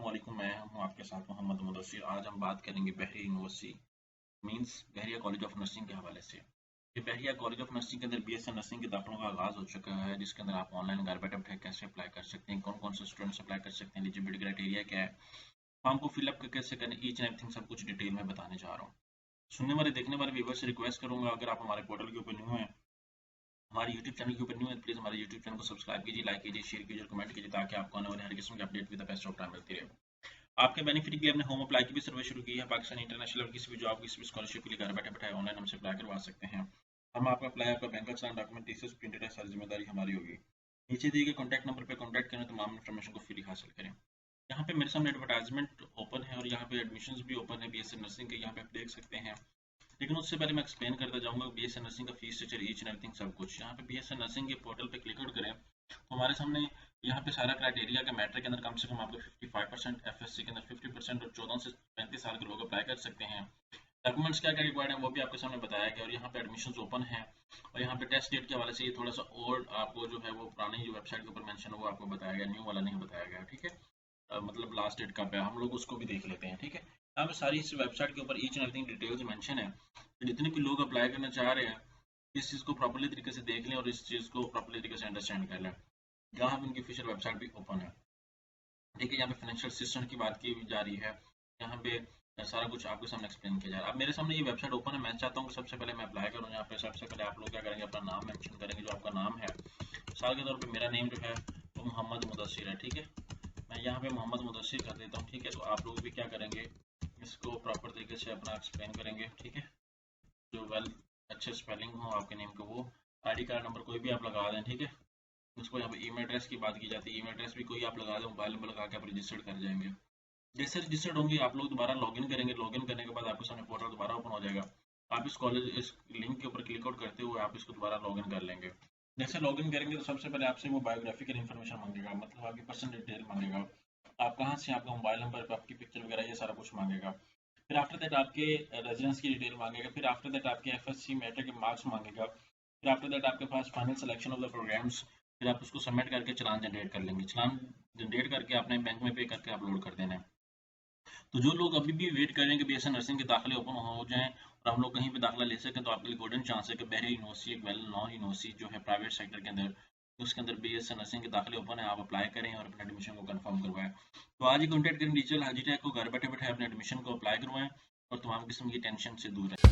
अस्सलामुअलैकुम, मैं हूं आपके साथ मोहम्मद मुदस्सिर। आज हम बात करेंगे Bahria university means Bahria college of nursing के हवाले से। ये बहरिया कॉलेज ऑफ नर्सिंग के अंदर बीएससी नर्सिंग के दाखिलों का आगाज़ हो चुका है, जिसके अंदर आप ऑनलाइन घर बैठे बैठे कैसे अप्लाई कर सकते हैं, कौन कौन से स्टूडेंट्स अप्लाई कर सकते हैं, एलिजिबिलिटी क्राइटेरिया क्या है, फॉर्म को फिलअप कैसे करें, ईच एंड एवरीथिंग सब कुछ डिटेल में बताने जा रहा हूँ। सुनने वाले देखने वाले व्यूअर्स से रिक्वेस्ट करूंगा, अगर आप हमारे पोर्टल के ऊपर न्यू हैं, हमारे यूट्यूब चैनल के ऊपर न्यू है, प्लीज़ हमारे यूट्यूब चैनल को सब्सक्राइब कीजिए, लाइक कीजिए, शेयर कीजिए, कमेंट कीजिए, ताकि आपको आने वाले हर किस्म के update with the best of time मिलती रहे। आपके बेनिफिट के लिए हमने होम अप्लाई की भी सर्विस शुरू की है। पाकिस्तान इंटरनेशनल किसी भी जॉब किसी भी स्कॉलरशिप के लिए घर बैठे बैठे ऑनलाइन हमसे अप्लाई करवा सकते हैं। हम आपका अप्लाई, आपका बैंक का चलान, डॉक्यूमेंट, टीसीएस प्रिंटेड है, सारी जिम्मेदारी हमारी होगी। नीचे दिए गए कॉन्टैक्ट नंबर पर कॉन्टैक्ट करें, तमाम इन्फॉर्मेशन को फ्री हासिल करें। यहाँ पे मेरे सामने एडवर्टाइजमेंट ओपन है और यहाँ पे एडमिशंस भी ओपन है बीएससी नर्सिंग के, यहाँ पे आप देख सकते हैं। लेकिन उससे पहले मैं एक्सप्लेन करता जाऊंगा बीएससी नर्सिंग का fees structure, each and everything सब कुछ। यहाँ पे बीएससी नर्सिंग के पोर्टल पे क्लिक आउट करें तो हमारे सामने यहाँ पे सारा क्राइटेरिया का मैट्रिक के अंदर कम से कम आपको 55%, एफएससी के अंदर 50% और 14 से 35 साल के लोग अप्लाई कर सकते हैं। डॉक्यूमेंट्स क्या क्या रिक्वायर्ड है वो भी आपके सामने बताया गया, और यहाँ पे एडमिशंस ओपन है। और यहाँ पे टेस्ट डेट के हवाले से ये थोड़ा सा और आपको जो है वो पुरानी जो वेबसाइट के ऊपर मेंशन है वो आपको बताया गया, न्यू वाला नहीं बताया गया, ठीक है। मतलब लास्ट डेट कब है हम लोग उसको भी देख लेते हैं, ठीक है। यहाँ पे सारी इस वेबसाइट के ऊपर each and everything details mention है। तो जितने भी लोग अप्लाई करना चाह रहे हैं, इस चीज़ को प्रॉपर्ली तरीके से देख लें और इस चीज़ को प्रॉपर्ली तरीके से अंडरस्टैंड कर लें। यहाँ पे उनकी ऑफिशियल वेबसाइट भी ओपन है, ठीक है। यहाँ पे फाइनेंशियल असिस्टेंट की बात की जा रही है, यहाँ पे सारा कुछ आपके सामने एक्सप्लेन किया जा रहा है। अब मेरे सामने ये वेबसाइट ओपन है, मैं चाहता हूँ कि सबसे पहले मैं अप्लाई करूँ। यहाँ पे सबसे पहले आप लोग क्या करेंगे, अपना नाम मेंशन करेंगे, जो आपका नाम है। मिसाल के तौर पे मेरा नेम जो है वो मोहम्मद मुदस्सिर है, ठीक है। मैं यहाँ पे मोहम्मद मुदस्सिर कर देता हूँ, ठीक है। तो आप लोग भी क्या करेंगे, इसको प्रॉपर तरीके से अपना एक्सप्लेन करेंगे, ठीक है। जो वेल अच्छे स्पेलिंग हो आपके नेम के, वो आईडी कार्ड नंबर कोई भी आप लगा दें, ठीक है। उसको यहाँ पे ईमेल एड्रेस की बात की जाती है, ईमेल एड्रेस भी कोई आप लगा दें, मोबाइल नंबर लगा के आप रजिस्टर्ड कर जाएंगे। जैसे रजिस्टर्ड होंगे आप लोग दोबारा लॉगिन करेंगे, लॉगिन करने के बाद आपके सामने पोर्टल दोबारा ओपन हो जाएगा। आप इस कॉलेज इस लिंक के ऊपर क्लिक आउट करते हुए आप इसको दोबारा लॉगिन कर लेंगे। जैसे लॉगिन करेंगे तो सबसे पहले आपसे वो बायोग्राफिकल इन्फॉर्मेशन मांगेगा, मतलब आपकी पर्सनल डिटेल मांगेगा, आप कहाँ से, आपका मोबाइल नंबर, आपकी पिक्चर वगैरह ये सारा कुछ मांगेगा। फिर आफ्टर दैट आपके रेजिडेंस की डिटेल मांगेगा, फिर आफ्टर दैट आपके एफएससी मैट्रिक के मार्क्स मांगेगा, फिर आफ्टर दैट आपके पास final selection of the programmes. फिर आप उसको सबमिट करके चालान जनरेट कर लेंगे, चालान जनरेट करके अपने बैंक में पे करके अपलोड कर देना है। तो जो लोग अभी भी वेट कर रहे हैं कि बीएससी नर्सिंग के दाखिले ओपन हो जाएं और हम लोग कहीं पे दाखिला ले सकें, तो आपके लिए गोल्डन चांस है कि बहरिया यूनिवर्सिटी एक वेल नॉन यूनिवर्सिटी जो है प्राइवेट सेक्टर के अंदर, उसके अंदर बीएससी नर्सिंग के दाखिले ओपन है। आप अप्लाई करें और अपने एडमिशन को कंफर्म करवाएं। तो आज ही कॉन्टैक्ट करें डिजिटल हाजी टैग को, घर बैठे बैठे अपने एडमिशन को अप्लाई करवाएं और तमाम किस्म की टेंशन से दूर रहें।